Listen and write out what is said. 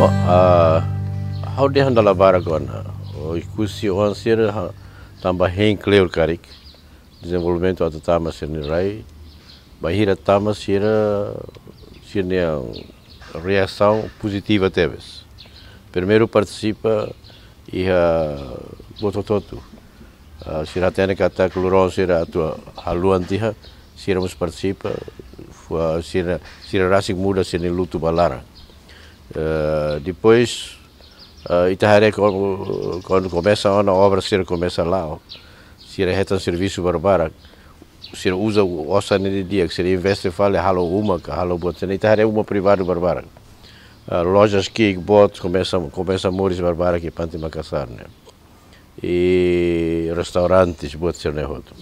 Hau de handala bara gona, o ikusi o sira tamba hein cleur karik, desenvolvimento atau tama sini rai, bahira tama sira reação positiva teves. Primeiro participa iha botototu, sira tene kata keluron sira atua haluan tiha, sira mus participa, sira rasik muda sini lutu balara. Depois Itaharé quando começa a obra, se começa lá, se reta serviço barbara, se usa o orçamento de dia, que se investe fale halo uma, halo bot, Itaharé uma privado barbara, lojas que bot começa a morir barbara que pante macassar, né, e restaurantes bot ser nehoto.